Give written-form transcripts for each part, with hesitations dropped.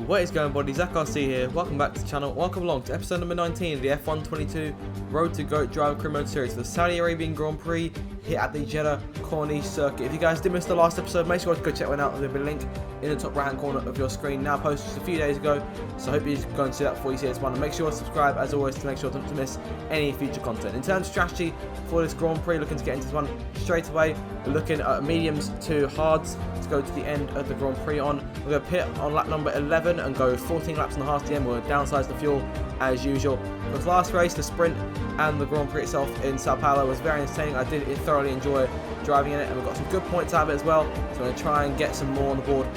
What is going on, buddy? Zach RC here. Welcome back to the channel. Welcome along to episode number 19 of the F1 22 Road to GOAT Driver Career Mode Series for the Saudi Arabian Grand Prix here at the Jeddah Corniche circuit. If you guys did miss the last episode, make sure to go check one out. There'll be a link in the top right hand corner of your screen, now posted just a few days ago, so I hope you go and see that before you see this one, and make sure to subscribe as always to make sure not to miss any future content. In terms of strategy for this Grand Prix, looking to get into this one straight away. We're looking at mediums to hards to go to the end of the Grand Prix on. We're going to pit on lap number 11 and go 14 laps and a half to the end. We're going to downsize the fuel as usual. For the last race, the sprint and the Grand Prix itself in Sao Paulo was very entertaining. I did thoroughly enjoy driving in it, and we've got some good points out of it as well, so I'm going to try and get some more on the board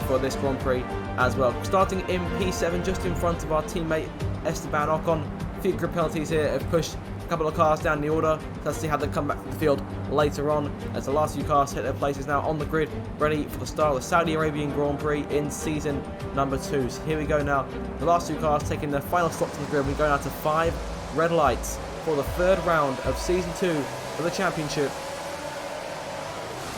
for this Grand Prix as well. Starting in P7, just in front of our teammate Esteban Ocon. A few grid penalties here have pushed a couple of cars down the order. Let's see how they come back from the field later on, as the last few cars hit their places now on the grid, ready for the start of the Saudi Arabian Grand Prix in season number 2. So here we go now. The last two cars taking their final stops on the grid. We're going out to 5 red lights for the third round of season 2 for the championship.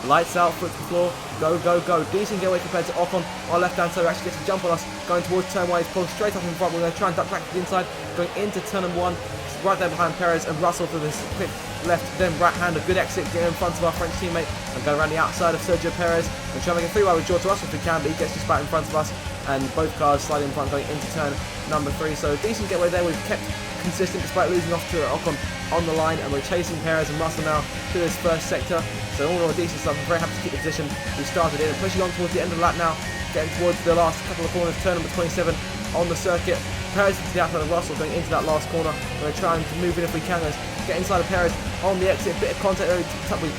Lights out, foot to the floor, go, go, go. Decent getaway compared to Ocon. Our left-hand side actually gets a jump on us, going towards turn 1. He's pulled straight up in front. We're going to try and duck back to the inside, going into turn number 1. Right there behind Perez and Russell for this quick left, then right hand. A good exit, getting in front of our French teammate and going around the outside of Sergio Perez and trying to make a three-way with George Russell if we can, but he gets just back in front of us, and both cars sliding in front going into turn number 3. So decent getaway there. We've kept consistent despite losing off to Ocon on the line, and we're chasing Perez and Russell now to this first sector. So all decent stuff. I'm very happy to keep the position we started in, and pushing on towards the end of the lap now, getting towards the last couple of corners, turn number 27 on the circuit. Perez into the outside of Russell, going into that last corner. We're trying to move in if we can. Let's get inside of Perez on the exit. A bit of contact there,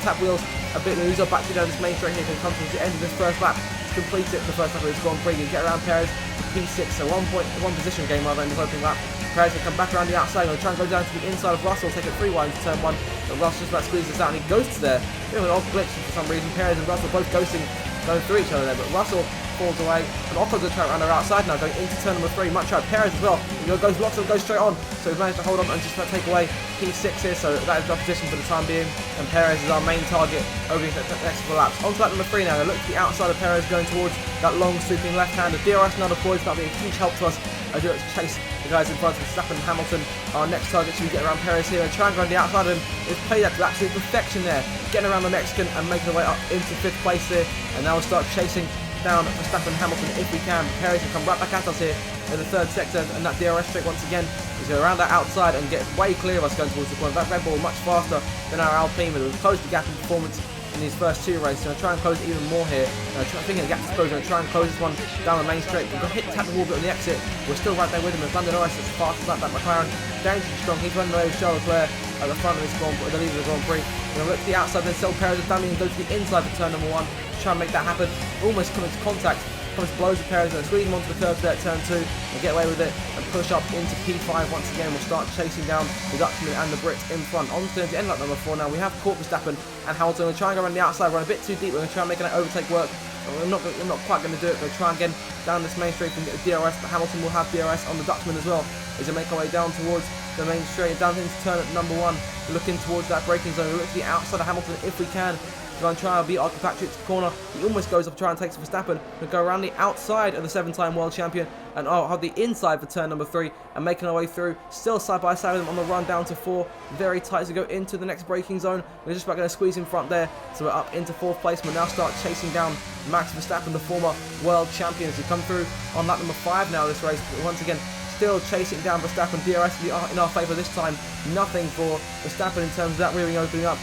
tap wheels a bit loose. Back to down this main straight here, can come to the end of this first lap to complete it. The first lap of this Grand Prix, and get around Perez to P6, so one position gain rather in this opening lap. Perez can come back around the outside and try and go down to the inside of Russell, take it 3 wide into turn 1. But Russell just about squeezes this out and he ghosts there. Bit of an odd glitch for some reason. Perez and Russell both ghosting, going through each other there, but Russell falls away, and Ocon's going to try around their outside now, going into turn number 3. Much out Perez as well. He goes blocks and goes straight on, so we've managed to hold on and just take away P6 here. So that is our position for the time being, and Perez is our main target over the next couple of laps. On to lap number 3 now. Look to the outside of Perez, going towards that long sweeping left hand. The DRS now deployed, that'll be a huge help to us as we look to chase the guys in front of Verstappen and Hamilton. Our next target should be get around Perez here and try and go on the outside of him. We've played that to absolute perfection there, getting around the Mexican and making our way up into 5th place here. And now we'll start chasing down Verstappen and Hamilton if we can. Perez will come right back at us here in the 3rd sector, and that DRS straight once again is go around that outside and get way clear of us going towards the corner. That Red Bull much faster than our Alpine, but we've closed the gap in performance in these first 2 races. I'm going to try and close it even more here. Thinking the gap's closed, I'm going to try and close this one down the main straight. We've got hit tap the wall bit on the exit. We're still right there with him. We've Lando Norris as fast as that McLaren. Dangerously strong. He's running away with Charles Leclerc at the front of this the lead of the Grand Prix. We're going to look to the outside, then sell Perez and dummy and go to the inside for turn number 1. Try and make that happen. Almost coming to contact. Comes blows the Perez and squeeze him onto the curb there at turn 2 and get away with it and push up into P5 once again. We'll start chasing down the Dutchman and the Brit in front. On to the end lap number 4 now. We have caught Verstappen and Hamilton. We're going to try and go around the outside, run a bit too deep. We're going to try and make an overtake work. We're not quite going to do it. We're going to try and get down this main straight and get the DRS, but Hamilton will have DRS on the Dutchman as well as we make our way down towards the main straight, down into turn at number 1, looking towards that braking zone. We look to the outside of Hamilton if we can. We're going to try and beat our compatriots corner. He almost goes up to try and takes Verstappen. We'll go around the outside of the 7-time world champion and have the inside for turn number 3 and making our way through. Still side by side with them on the run down to 4. Very tight as we go into the next braking zone. We're just about going to squeeze in front there. So we're up into 4th place. We'll now start chasing down Max Verstappen, the former world champion, as we come through on lap number 5 now this race. But once again, still chasing down Verstappen. DRS in our favour this time. Nothing for Verstappen in terms of that rearing opening up.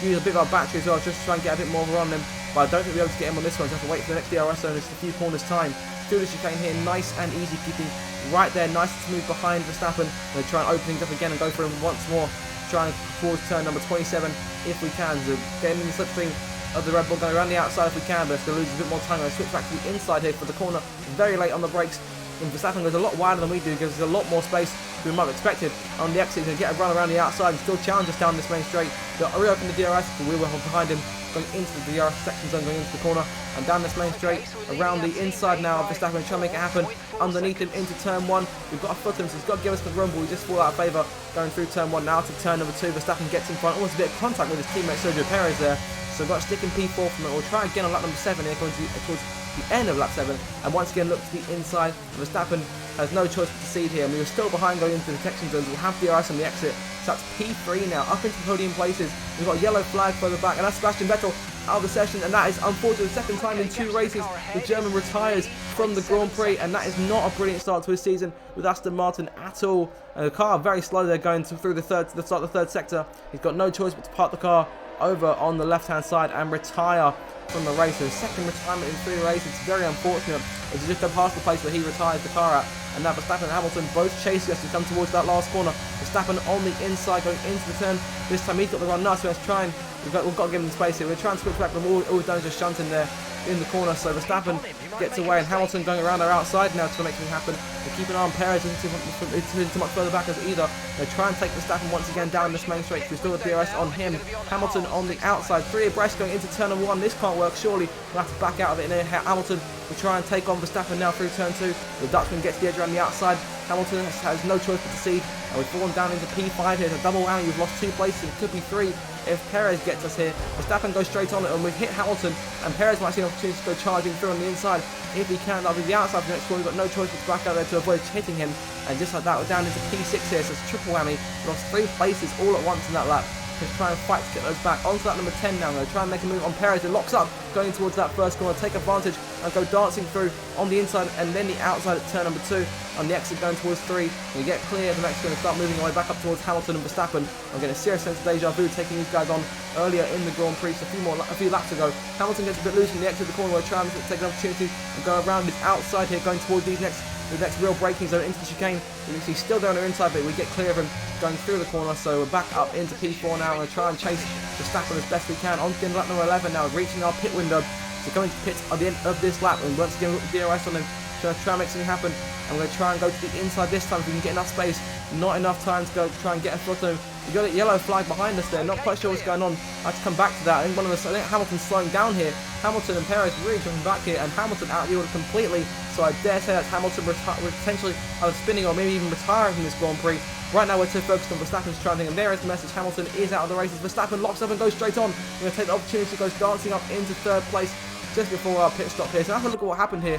Use a bit of our battery as well, just to try and get a bit more of a run on him. But I don't think we'll be able to get him on this one, so I have to wait for the next DRS zone. It's a few corners time. Through the chicane here, nice and easy, keeping right there, nice and smooth behind Verstappen. We'll try and open things up again and go for him once more. Try and towards turn number 27 if we can. So getting in the slipstream of the Red Bull, going around the outside if we can, but if they lose a bit more time, we'll switch back to the inside here for the corner. Very late on the brakes. And Verstappen goes a lot wider than we do, gives us a lot more space than we might have expected. On the exit, he's going to get a run around the outside and still challenge us down this main straight. They'll reopen the DRS, but we will behind him, going into the DRS section zone, going into the corner, and down this main straight, around the inside now of Verstappen, trying to make it happen. Underneath him into turn 1. We've got a foot him, so he's got to give us the rumble. We just fall out of favour going through turn 1 now to turn number 2. Verstappen gets in front, almost a bit of contact with his teammate Sergio Perez there. So we've got to stick in P4 from it. We'll try again on lap number 7 here, going towards the end of lap 7, and once again look to the inside. Verstappen has no choice but to cede here, and we were still behind going into the detection zones. We'll have DRS on the exit, so that's P3 now, up into podium places. We've got a yellow flag further back, and that's Sebastian Vettel out of the session, and that is unfortunately the second time in 2 races the German retires from the Grand Prix, and that is not a brilliant start to his season with Aston Martin at all. And the car very slow there going through the start of the third sector. He's got no choice but to park the car over on the left hand side and retire from the race. So his second retirement in 3 races. It's very unfortunate as he just go past the place where he retires the car at. And now Verstappen and Hamilton both chasing us to come towards that last corner. Verstappen on the inside going into the turn. This time he's got the run now, so let's try and we've got to give him space here. We're trying to switch back, but all we've done is just shunt in there in the corner. So Verstappen gets away, and Hamilton going around our outside now to make things happen. They keep an eye on Perez into too much further back as either. They try and take Verstappen once again down this main straight. We still got DRS on him. Hamilton on the outside, 3 abreast going into turn 1. This can't work. Surely we'll have to back out of it. And Hamilton will try and take on Verstappen now through turn 2. The Dutchman gets the edge around the outside. Hamilton has no choice but to cede, and we've fallen down into P5 here. It's a double whammy. We've lost 2 places. It could be 3 if Perez gets us here. Verstappen goes straight on it, and we've hit Hamilton, and Perez might see an opportunity to go charging through on the inside. If he can, that'll be the outside for the next corner. We've got no choice but to back out there to avoid hitting him, and just like that, we're down into P6 here. So it's triple whammy. We lost 3 places all at once in that lap. Just try and fight to get those back. Onto that number 10 now. I'm going to try and make a move on Perez. It locks up, going towards that first corner. Take advantage and go dancing through on the inside and then the outside at turn number 2. On the exit going towards 3. We get clear. The next going to start moving our way back up towards Hamilton and Verstappen. I'm getting a serious sense of deja vu taking these guys on earlier in the Grand Prix. So a few laps ago. Hamilton gets a bit loose in the exit of the corner. We're trying to take an opportunity and go around his outside here, going towards the next real braking zone into the chicane. He's still down there inside, but we get clear of him going through the corner. So we're back up into P4 now. We're going to try and chase Verstappen as best we can. On to lap number 11 now, reaching our pit window. So coming to pits at the end of this lap, and once again with the DRS on him, trying to make something happen. And we're going to try and go to the inside this time if we can get enough space. Not enough time to go try and get a foot on him. We got a yellow flag behind us there. Not quite sure what's going on. I have to come back to that. I think Hamilton's slowing down here. Hamilton and Perez really coming back here, and Hamilton out of the order completely. So I dare say that Hamilton potentially either spinning or maybe even retiring from this Grand Prix. Right now we're too focused on Verstappen's trying, and there is the message. Hamilton is out of the races. Verstappen locks up and goes straight on. We're going to take the opportunity, goes dancing up into 3rd place just before our pit stop here. So have a look at what happened here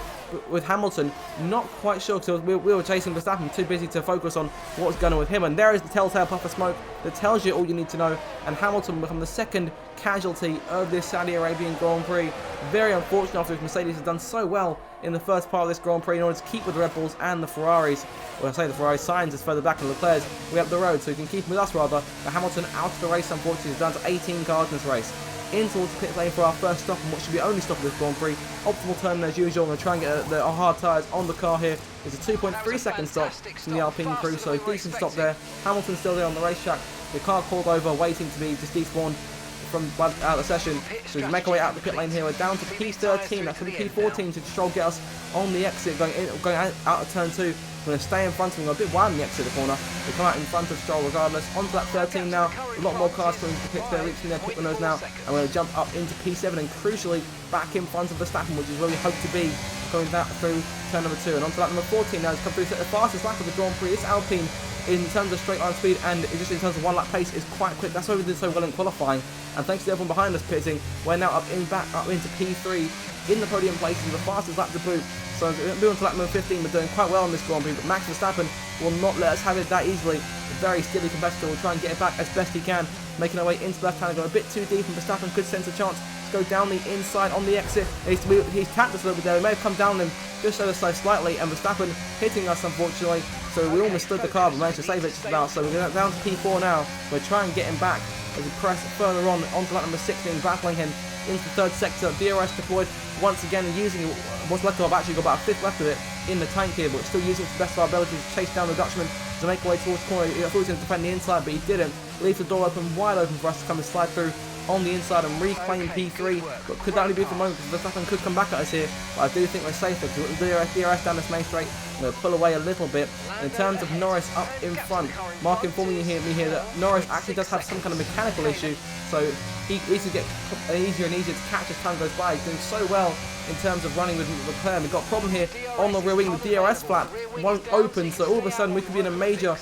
with Hamilton. Not quite sure because we were chasing Verstappen, too busy to focus on what was going on with him. And there is the telltale puff of smoke that tells you all you need to know. And Hamilton will become the 2nd casualty of this Saudi Arabian Grand Prix. Very unfortunate after Mercedes has done so well in the first part of this Grand Prix in order to keep with the Red Bulls and the Ferraris. Well, I say the Ferrari Sainz is further back than Leclerc's. We have the road, so he can keep with us rather. But Hamilton out of the race, unfortunately, is down to 18 cars in this race. In towards the pit lane for our first stop, and what should be only stop of this Grand Prix. Optimal turn as usual. I'm going to try and get our hard tyres on the car here. It's a 2.3 second stop from the Alpine crew, so a decent stop there. Hamilton's still there on the racetrack. The car called over, waiting to be just despawned from out of the session. So we can make our way out the pit lane here. We're down to P13. That's going to be P14 to Stroll get us on the exit, going out of turn 2. We're going to stay in front of him. We're a bit wide on the exit of the corner. We come out in front of Stroll regardless. Onto that 13 now. A lot more cars coming to the pits there, reaching their pit windows now. And we're going to jump up into P7 and crucially back in front of Verstappen, which is where we hope to be, going that through turn number 2. And onto that number 14 now. It's come through the fastest lap of the Grand Prix. This Alpine, in terms of straight line speed and just in terms of 1 lap pace, is quite quick. That's why we did so well in qualifying. And thanks to everyone behind us pitting, we're now up into P3 in the podium places with the fastest lap to boot. So moving to lap number 15, we're doing quite well on this Grand Prix, but Max Verstappen will not let us have it that easily. A very steady competitor will try and get it back as best he can, making our way into left hand, going a bit too deep, and Verstappen could sense a chance to go down the inside on the exit. He's tapped us a little bit there. He may have come down him just so slightly, and Verstappen hitting us unfortunately. So we almost stood the car, but managed to save it just about. So we're down to P4 now. We're trying to get him back as we press further on onto lap number 16, battling him into the 3rd sector. DRS deployed once again, and using what's left of. I've actually got about a 5th left of it in the tank here, but we're still using it to the best of our ability to chase down the Dutchman to make our way towards the corner. He thought he was going to defend the inside, but he didn't. Leaves the door open, wide open for us to come and slide through on the inside and reclaim P3, but could that only be for the moment because Verstappen could come back at us here. But I do think we're safer because with the DRS down this main straight, I'm going to pull away a little bit. In terms of Norris up in front, Mark informing me here that Norris actually does have some kind of mechanical issue, so he needs to get easier and easier to catch as time goes by. He's doing so well in terms of running with Leclerc. We've got a problem here on the rear wing. The DRS flap won't open, so all of a sudden we could be in a major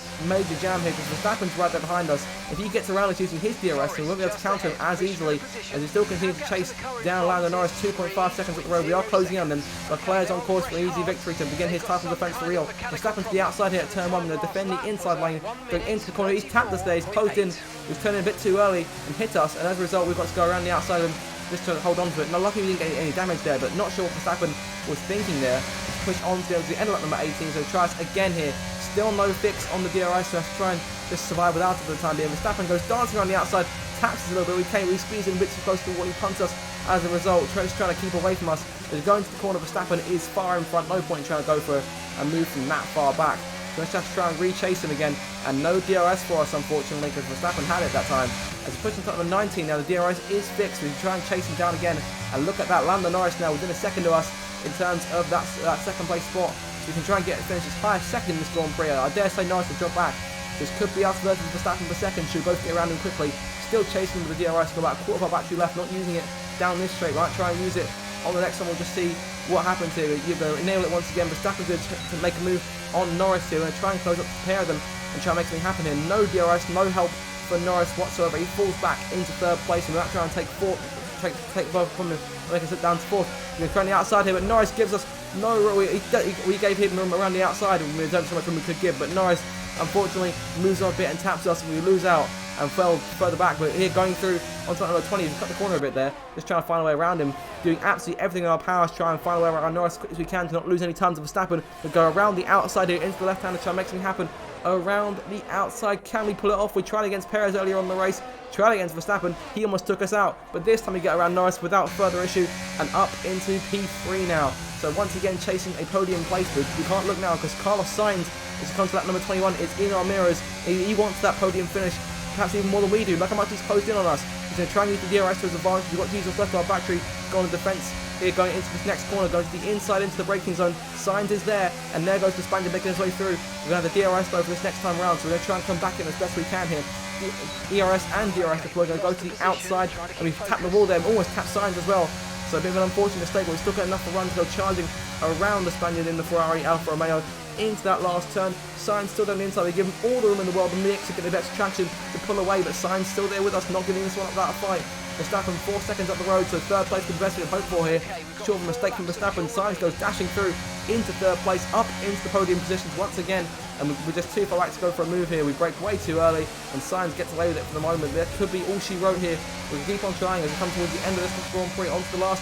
jam here because Verstappen's right there behind us. If he gets around us using his DRS, then we won't be able to counter him as easily as he still continues to chase down Lando Norris. 2.5 seconds at the road. We are closing in on them. Leclerc's on course for an easy victory to begin his title defense for real. Verstappen to the outside here at turn 1. They're defending the inside lane, going into the corner. He's tapped us there. He's closed in. He's turning a bit too early and hit us, and as a result, we've got to go around the outside of him just to hold on to it. Now, luckily we didn't get any damage there, but not sure what Verstappen was thinking there. Push on to be able to end up number 18, so tries again here. Still no fix on the DRS, so let's try and just survive without it for the time being. Verstappen goes dancing around the outside, taps us a little bit. We squeeze in a bit too close to what he punts us. As a result, Trent's trying to keep away from us. As going to the corner, Verstappen is far in front. No point in trying to go for a move from that far back. So let's just try and re-chase him again. And no DRS for us, unfortunately, because Verstappen had it that time. As he pushes on top of 19 now, the DRS is fixed. We can try and chase him down again. And look at that, Lando Norris now within a second to us in terms of that second place spot. So we can try and finish his highest second in this Grand Prix. I dare say Norris will drop back. This could be us versus Verstappen for second. Should both get around him quickly. Still chasing with the DRS. Got about a quarter of our battery left. Not using it down this straight. Right, try and use it on the next one. We'll just see what happens here. You're going to nail it once again. Verstappen good to make a move on Norris here. We're going to try and close up the pair of them and try and make something happen here. No DRS, no help for Norris whatsoever. He falls back into third place, and we're not trying to take both from him. They can sit down to fourth. We're trying the outside here, but Norris gives us no room. We gave him room around the outside, and we don't so much room we could give. But Norris, unfortunately, moves on a bit and taps us, and we lose out and fell further back. But here going through onto number 20, we've cut the corner a bit there, just trying to find a way around him, doing absolutely everything in our power to try and find a way around Norris as quick as we can to not lose any tons of Verstappen. We go around the outside here into the left hand to try and make something happen around the outside. Can we pull it off? We tried against Perez earlier on in the race, tried against Verstappen, he almost took us out, but this time we get around Norris without further issue and up into P3 now. So once again chasing a podium place, but we can't look now because Carlos Sainz is come to that number 21, is in our mirrors. He wants that podium finish, perhaps even more than we do. Look how much he's closed in on us. He's going to try and use the DRS to his advantage. We've got diesel left on our battery, go on the defence. Here going into this next corner, going to the inside into the braking zone. Sainz is there, and there goes the Spaniard making his way through. We're going to have the DRS though for this next time round, so we're going to try and come back in as best we can here. The ERS and DRS deploy, going to go to the outside, and we've tapped the wall there, and almost tapped Sainz as well. So a bit of an unfortunate mistake, but we've still got enough to run to go charging around the Spaniard in the Ferrari Alfa Romeo into that last turn. Sainz still down the inside. We give him all the room in the world. The mix to get the best traction to pull away, but Sainz still there with us, not giving this one up without a fight. Verstappen 4 seconds up the road, so third place could be the best we can hope for here. Short of a mistake from Verstappen, Sainz goes dashing through into third place, up into the podium positions once again, and we're just too far back to go for a move here. We break way too early, and Sainz gets away with it for the moment. There could be all she wrote here. We can keep on trying as we come towards the end of this Grand Prix, onto the last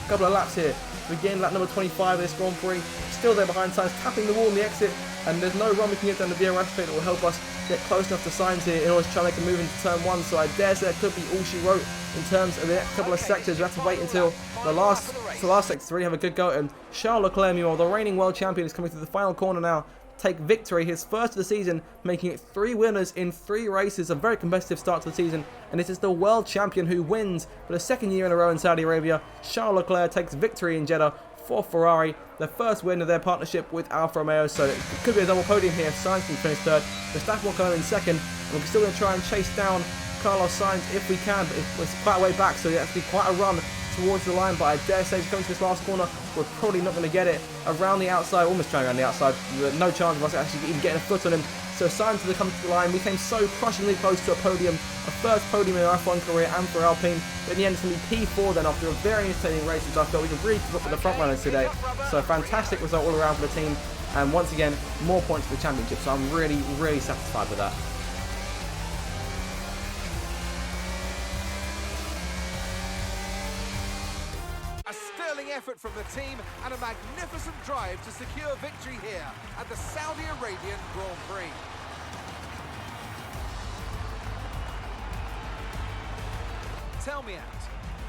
couple of laps here. Begin lap number 25 of this Grand Prix, still there behind Sainz, tapping the wall in the exit, and there's no run we can get down the DRS straight that will help us get close enough to Sainz here in order to try and make a move into turn 1, so I dare say that could be all she wrote in terms of the next couple of sectors. We have to wait until the last sector to really have a good go at him. Charles Leclerc, meanwhile, the reigning world champion, is coming through the final corner now, take victory, his first of the season, making it 3 winners in 3 races, a very competitive start to the season, and it is the world champion who wins for the 2nd year in a row in Saudi Arabia. Charles Leclerc takes victory in Jeddah for Ferrari, the first win of their partnership with Alfa Romeo, so it could be a double podium here. Sainz can finish third, Verstappen will come in second, and we're still going to try and chase down Carlos Sainz if we can, but it's quite a way back, so it has to be quite a run towards the line, but I dare say coming to this last corner, we're probably not going to get it around the outside, almost trying around the outside, no chance of us actually even getting a foot on him. So Sainz will come to the line. We came so crushingly close to a podium, a first podium in our F1 career and for Alpine, but in the end it's going to be P4 then after a very entertaining race, which I felt we can really keep up with the front runners today. So a fantastic result all around for the team, and once again more points for the championship, so I'm really satisfied with that. Effort from the team and a magnificent drive to secure victory here at the Saudi Arabian Grand Prix. Tell me, Ant,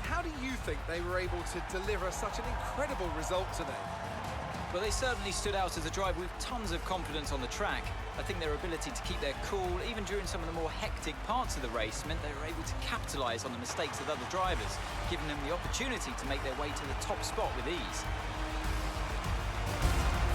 how do you think they were able to deliver such an incredible result today? Well, they certainly stood out as a driver with tons of confidence on the track. I think their ability to keep their cool, even during some of the more hectic parts of the race, meant they were able to capitalise on the mistakes of other drivers, giving them the opportunity to make their way to the top spot with ease.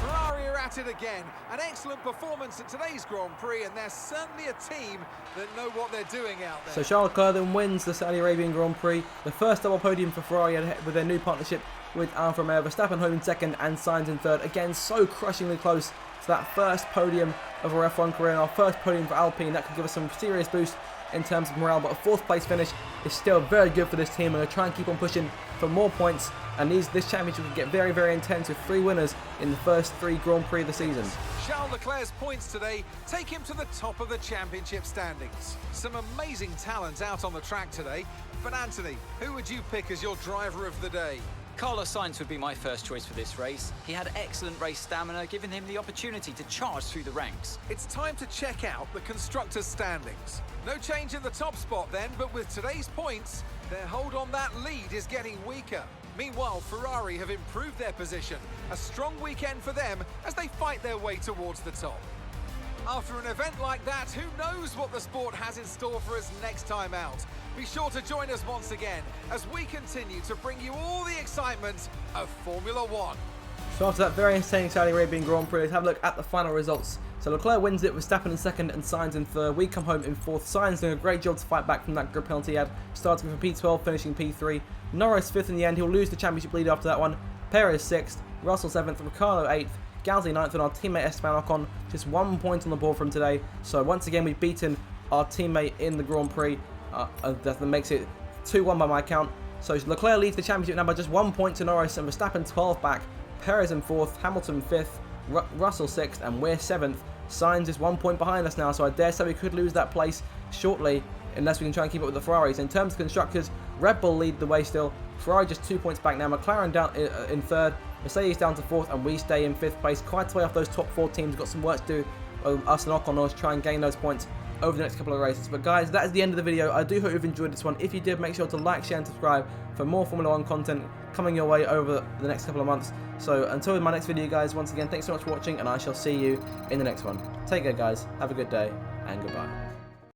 Ferrari are at it again. An excellent performance at today's Grand Prix, and they're certainly a team that know what they're doing out there. So Charles Leclerc then wins the Saudi Arabian Grand Prix, the first double podium for Ferrari with their new partnership with Alfa Romeo. Verstappen home in second and Sainz in third. Again, so crushingly close to that first podium of our F1 career and our first podium for Alpine. That could give us some serious boost in terms of morale, but a 4th place finish is still very good for this team, and they'll try and keep on pushing for more points, and this championship will get very, very intense with 3 winners in the first 3 Grand Prix of the season. Charles Leclerc's points today take him to the top of the championship standings. Some amazing talent out on the track today, but Anthony, who would you pick as your driver of the day? Carlos Sainz would be my first choice for this race. He had excellent race stamina, giving him the opportunity to charge through the ranks. It's time to check out the constructors' standings. No change in the top spot then, but with today's points, their hold on that lead is getting weaker. Meanwhile, Ferrari have improved their position. A strong weekend for them as they fight their way towards the top. After an event like that, who knows what the sport has in store for us next time out? Be sure to join us once again as we continue to bring you all the excitement of Formula One. So after that very entertaining Saudi Arabian Grand Prix, let's have a look at the final results. So Leclerc wins it with Verstappen in second and Sainz in third. We come home in 4th. Sainz doing a great job to fight back from that grid penalty he had, starting from P12, finishing P3. Norris 5th in the end. He'll lose the championship lead after that one. Perez 6th, Russell 7th, Ricciardo 8th, Gasly 9th, and our teammate Esteban Ocon just 1 point on the board from today. So once again, we've beaten our teammate in the Grand Prix. That makes it 2-1 by my count. So Leclerc leads the championship now by just 1 point to Norris, and Verstappen 12 back, Perez in 4th, Hamilton 5th, Russell 6th, and we're 7th. Sainz is 1 point behind us now, so I dare say we could lose that place shortly unless we can try and keep up with the Ferraris. In terms of constructors, Red Bull lead the way still. Ferrari just 2 points back now. McLaren down in 3rd, Mercedes down to 4th, and we stay in 5th place. Quite a way off those top 4 teams. Got some work to do. Us and Ocon to try and gain those points over the next couple of races. But guys, that is the end of the video. I do hope you've enjoyed this one. If you did, make sure to like, share and subscribe for more Formula 1 content coming your way over the next couple of months. So until my next video, guys, once again, thanks so much for watching, and I shall see you in the next one. Take care, guys. Have a good day, and goodbye.